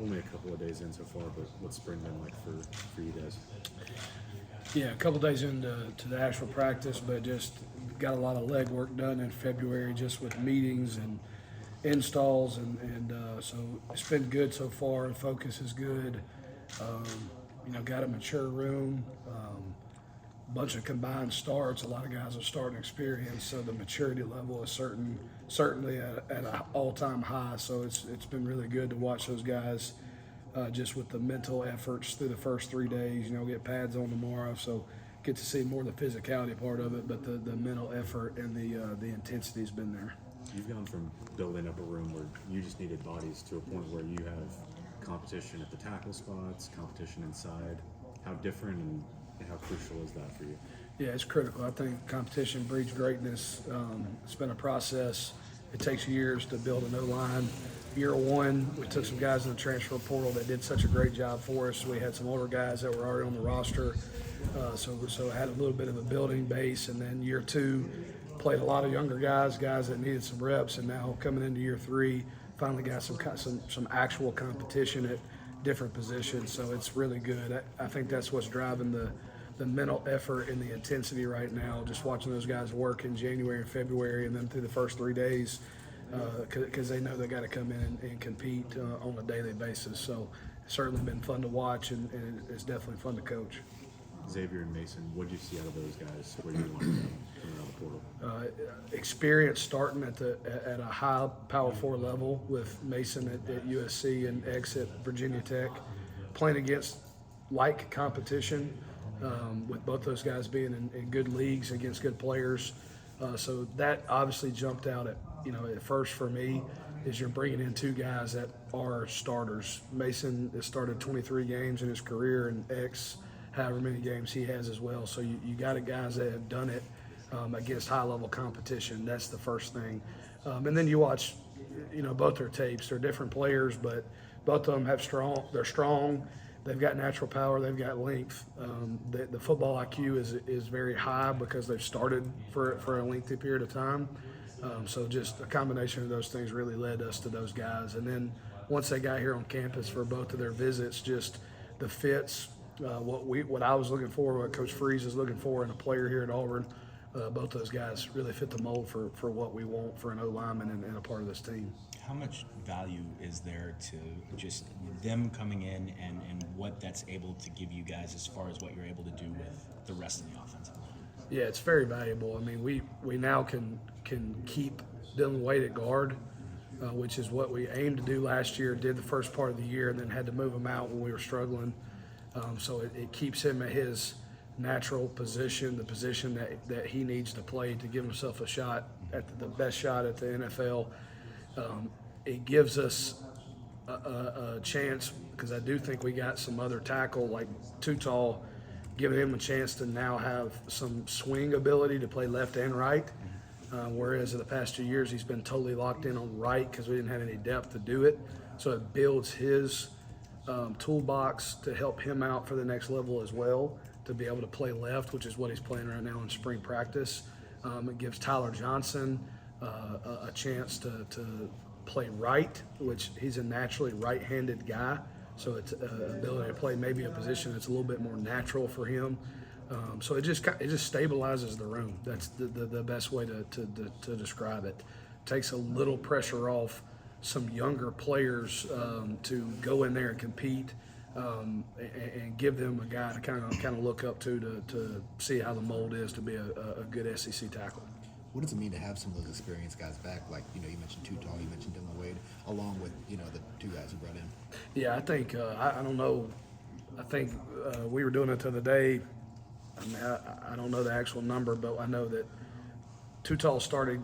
only a couple of days in so far, but what's spring been like for you guys? Yeah, a couple days into the actual practice, but just got a lot of leg work done in February just with meetings and installs, and so it's been good so far. The focus is good. Um, got a mature room, bunch of combined starts. A lot of guys are starting experience, so the maturity level is certainly at an all-time high. So it's been really good to watch those guys just with the mental efforts through the first 3 days. Get pads on tomorrow, so get to see more of the physicality part of it, but the mental effort and the intensity has been there. You've gone from building up a room where you just needed bodies to a point where you have competition at the tackle spots, competition inside. How different and how crucial is that for you? Yeah, it's critical. I think competition breeds greatness. It's been a process. It takes years to build an O-line. Year one, we took some guys in the transfer portal that did such a great job for us. We had some older guys that were already on the roster, so it had a little bit of a building base. And then year two, played a lot of younger guys that needed some reps. And now coming into year three, finally got some actual competition at different positions. So it's really good. I think that's what's driving the mental effort and the intensity right now, just watching those guys work in January and February and then through the first 3 days, because they know they got to come in and compete on a daily basis. So it's certainly been fun to watch, and it's definitely fun to coach. Xavier and Mason, what did you see out of those guys? Where you wanted them coming out of the portal? Experience starting at a high Power 4 level with Mason at USC and X at Virginia Tech, playing against like competition. With both those guys being in good leagues against good players. So that obviously jumped out at first for me, is you're bringing in two guys that are starters. Mason has started 23 games in his career, and X, however many games he has as well. So you got guys that have done it against high-level competition. That's the first thing. And then you watch, both their tapes. They're different players, but both of them they're strong. They've got natural power. They've got length. The football IQ is very high because they've started for a lengthy period of time. So just a combination of those things really led us to those guys. And then once they got here on campus for both of their visits, just the fits, what I was looking for, what Coach Freeze is looking for in a player here at Auburn, both those guys really fit the mold for what we want for an O-lineman and a part of this team. How much value is there to just them coming in and what that's able to give you guys as far as what you're able to do with the rest of the offensive line? Yeah, it's very valuable. I mean, we now can keep Dylan Wade at guard, which is what we aimed to do last year, did the first part of the year, and then had to move him out when we were struggling. So it keeps him at his natural position, the position that he needs to play to give himself a shot at the best shot at the NFL. It gives us a chance, because I do think we got some other tackle like Tutal, giving him a chance to now have some swing ability to play left and right, whereas in the past 2 years he's been totally locked in on right because we didn't have any depth to do it. So it builds his toolbox to help him out for the next level as well, to be able to play left, which is what he's playing right now in spring practice. It gives Tyler Johnson a chance to play right, which he's a naturally right-handed guy, so it's ability to play maybe a position that's a little bit more natural for him. So it just stabilizes the room. That's the best way to describe it. Takes a little pressure off some younger players to go in there and compete, and give them a guy to kind of look up to see how the mold is to be a good SEC tackle. What does it mean to have some of those experienced guys back? Like, you mentioned Tutal, you mentioned Dylan Wade, along with, the two guys you brought in. Yeah, I think, I don't know. I think we were doing it the other day. I mean, I don't know the actual number, but I know that Tutal started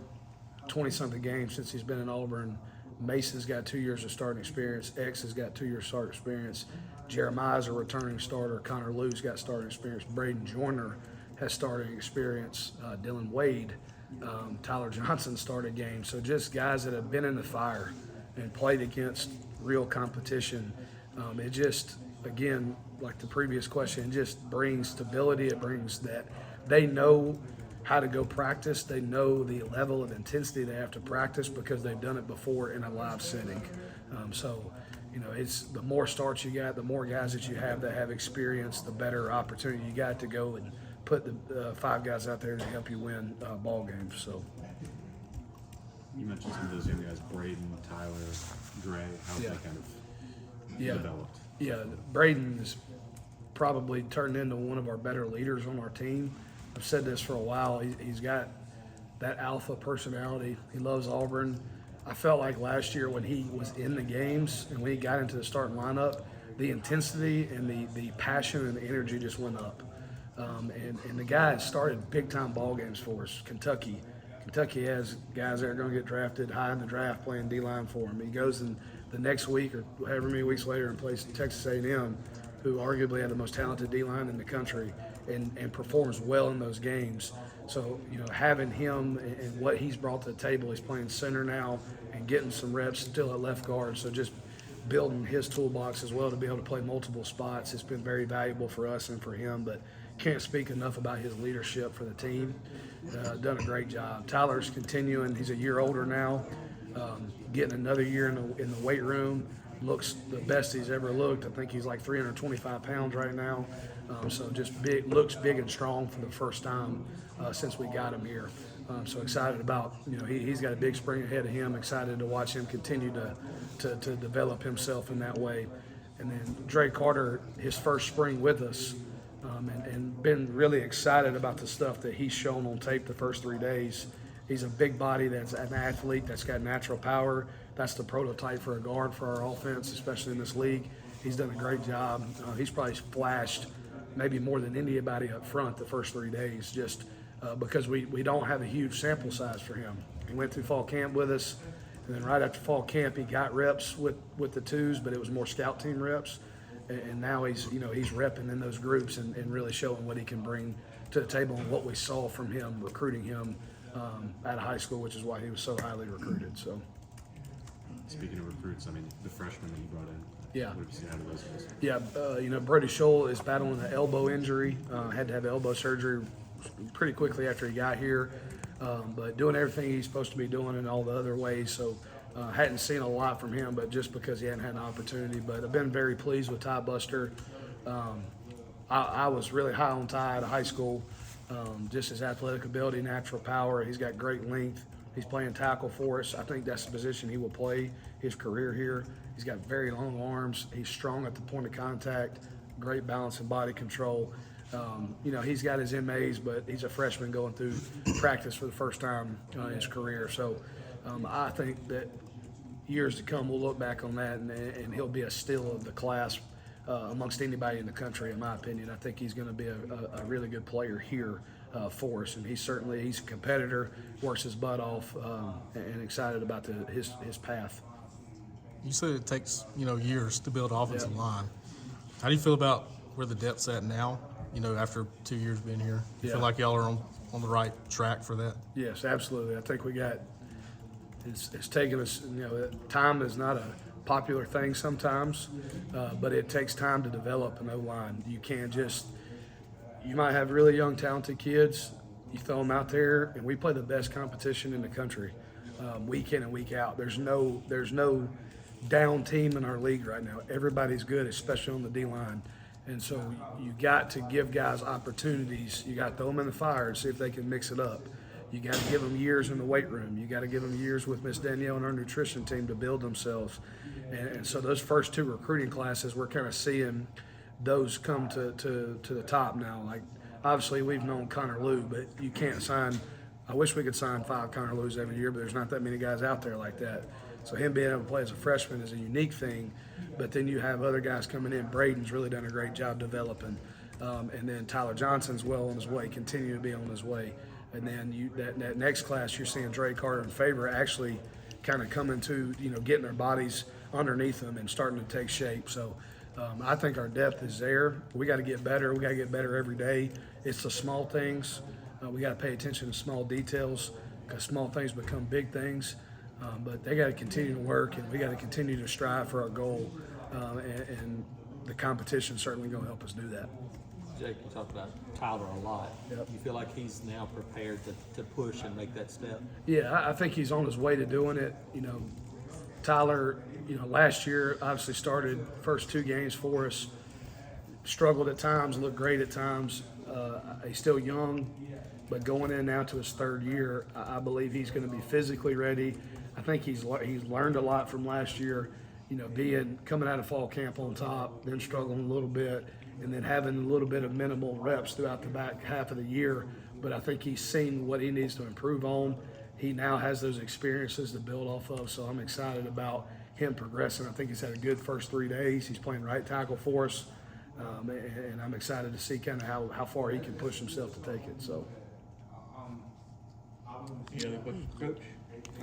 20-something games since he's been in Auburn. Mason's got 2 years of starting experience. X has got 2 years starting experience. Jeremiah's a returning starter. Connor Lou's got starting experience. Braden Joyner has starting experience. Dylan Wade, Tyler Johnson started games. So just guys that have been in the fire and played against real competition. It just, again, like the previous question, it just brings stability. It brings that they know how to go practice. They know the level of intensity they have to practice because they've done it before in a live setting. So it's the more starts you got, the more guys that you have that have experience, the better opportunity you got to go and put the 5 guys out there to help you win ball games. So. You mentioned some of those young guys, Braden, Tyler, Dre. How have Yeah. they kind of Yeah. developed? Yeah, Braden has probably turned into one of our better leaders on our team. I've said this for a while. He's got that alpha personality. He loves Auburn. I felt like last year when he was in the games and when he got into the starting lineup, the intensity and the passion and the energy just went up. And the guy has started big-time ball games for us. Kentucky has guys that are going to get drafted high in the draft playing D-line for him. He goes in the next week or however many weeks later and plays Texas A&M, who arguably had the most talented D-line in the country, and performs well in those games. So, having him and what he's brought to the table, he's playing center now and getting some reps still at left guard. So just building his toolbox as well to be able to play multiple spots. It's been very valuable for us and for him, but can't speak enough about his leadership for the team. Done a great job. Tyler's continuing. He's a year older now, getting another year in the weight room. Looks the best he's ever looked. I think he's like 325 pounds right now. So just looks big and strong for the first time since we got him here. So excited about, he's got a big spring ahead of him. Excited to watch him continue to develop himself in that way. And then Dre Carter, his first spring with us, and been really excited about the stuff that he's shown on tape the first 3 days. He's a big body that's an athlete that's got natural power. That's the prototype for a guard for our offense, especially in this league. He's done a great job. He's probably flashed maybe more than anybody up front the first 3 days, just because we don't have a huge sample size for him. He went through fall camp with us, and then right after fall camp he got reps with the twos, but it was more scout team reps. And now he's repping in those groups and really showing what he can bring to the table and what we saw from him recruiting him out of high school, which is why he was so highly recruited. So, Speaking of recruits, I mean, the freshmen that you brought in. Yeah. What have you seen out of those guys? Yeah, Brody Scholl is battling an elbow injury. Had to have elbow surgery pretty quickly after he got here, but doing everything he's supposed to be doing in all the other ways. So hadn't seen a lot from him, but just because he hadn't had an opportunity. But I've been very pleased with Ty Buster. I was really high on Ty out of high school. Just his athletic ability, natural power. He's got great length. He's playing tackle for us. I think that's the position he will play his career here. He's got very long arms. He's strong at the point of contact, great balance and body control. He's got his MAs, but he's a freshman going through practice for the first time in his career. So I think that years to come, we'll look back on that, and he'll be a steal of the class amongst anybody in the country, in my opinion. I think he's going to be a really good player here for us, and he's a competitor, works his butt off, and excited about his path. You said it takes years to build an offensive line. How do you feel about where the depth's at now? After 2 years being here, you feel like y'all are on the right track for that? Yes, absolutely. I think we got. It's taken us. Time is not a popular thing sometimes, but it takes time to develop an O-line. You can't just. You might have really young, talented kids. You throw them out there, and we play the best competition in the country, week in and week out. There's no down team in our league right now. Everybody's good, especially on the D-line. And so you got to give guys opportunities. You got to throw them in the fire and see if they can mix it up. You got to give them years in the weight room. You got to give them years with Miss Danielle and our nutrition team to build themselves. And so those first 2 recruiting classes, we're kind of seeing those come to the top now. Like, obviously, we've known Connor Lew, but you can't sign. I wish we could sign 5 Connor Lews every year, but there's not that many guys out there like that. So him being able to play as a freshman is a unique thing. But then you have other guys coming in. Braden's really done a great job developing. And then Tyler Johnson's well on his way, continue to be on his way. And then that next class, you're seeing Dre Carter and Favor actually kind of coming to, getting their bodies underneath them and starting to take shape. So I think our depth is there. We got to get better. We got to get better every day. It's the small things. We got to pay attention to small details because small things become big things. But they got to continue to work, and we got to continue to strive for our goal. And the competition certainly going to help us do that. Jake, you talked about Tyler a lot. Yep. You feel like he's now prepared to push and make that step? Yeah, I think he's on his way to doing it. Tyler, last year obviously started first 2 games for us, struggled at times, looked great at times. He's still young, but going in now to his 3rd year, I believe he's going to be physically ready. I think he's learned a lot from last year, coming out of fall camp on top, then struggling a little bit, and then having a little bit of minimal reps throughout the back half of the year. But I think he's seen what he needs to improve on. He now has those experiences to build off of, so I'm excited about him progressing. I think he's had a good first 3 days. He's playing right tackle for us, and I'm excited to see kind of how far he can push himself to take it. So. Any other questions, Coach?